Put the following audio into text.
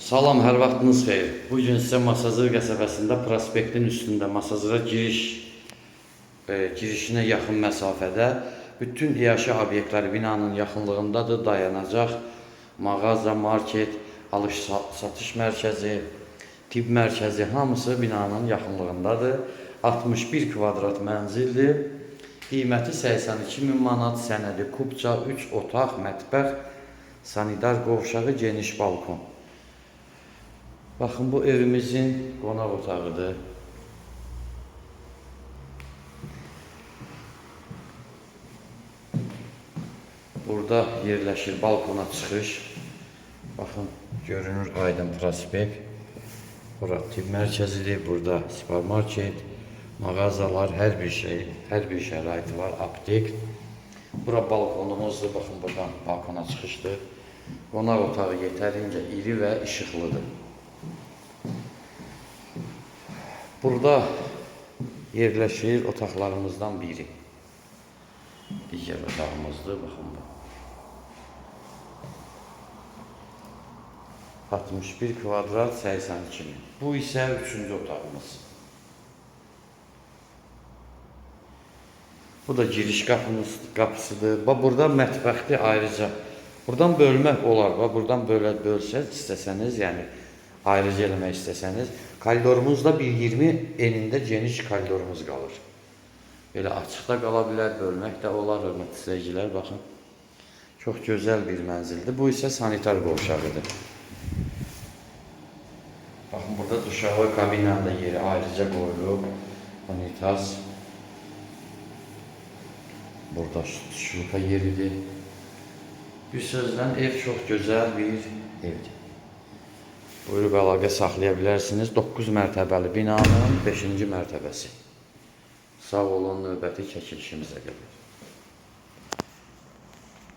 Salam, hər vaxtınız xeyir. Bugün sizə Masazır qəsəbəsində prospektin üstündə Masazıra girişinə yaxın məsafədə bütün iaşə obyektləri binanın yaxınlığındadır. Dayanacaq, mağaza, market, alış-satış mərkəzi, tibb mərkəzi hamısı binanın yaxınlığındadır. 61 kvadrat mənzildir. Qiyməti 82 min manat, sənədi kubca, 3 otaq, mətbəx, sanitar qovşağı, geniş balkon. Baxın, bu evimizin qonaq otağıdır. Burada yerləşir balkona çıxış. Baxın, görünür Aydın prospekt. Bura tibb mərkəzidir, burada supermarket, mağazalar, hər bir şəraiti var, aptek. Bura balkonumuzdur, baxın buradan balkona çıxışdır. Qonaq otağı yetərincə iri və işıqlıdır. Burada yerləşir otaqlarımızdan biri. Digər otağımızdır, baxın bu. 61 kvadrat, 82 min. Bu isə 3-cü otağımız. Bu da giriş qapısıdır. Burada mətbəxdir ayrıca. Buradan bölmək olar. Buradan bölsəz istəsəniz, yəni ayrıca eləmək istəsəniz. Koridorumuzda 1.20 enində geniş koridorumuz qalır. Belə açıqda qala bilər, bölmək də olar, hörmətli izləyicilər, baxın. Çox gözəl bir mənzildir. Bu isə sanitar qovşağıdır. Baxın, burada duşağı kabinanın da yeri ayrıca qoyulub. Unitas. Burada şulka yeridir. Bir sözlə ev çox gözəl bir evdir. Buyurub əlaqə saxlaya bilərsiniz. 9 mərtəbəli binanın 5-ci mərtəbəsi. Sağ olun, növbəti çəkilişimizə qədər.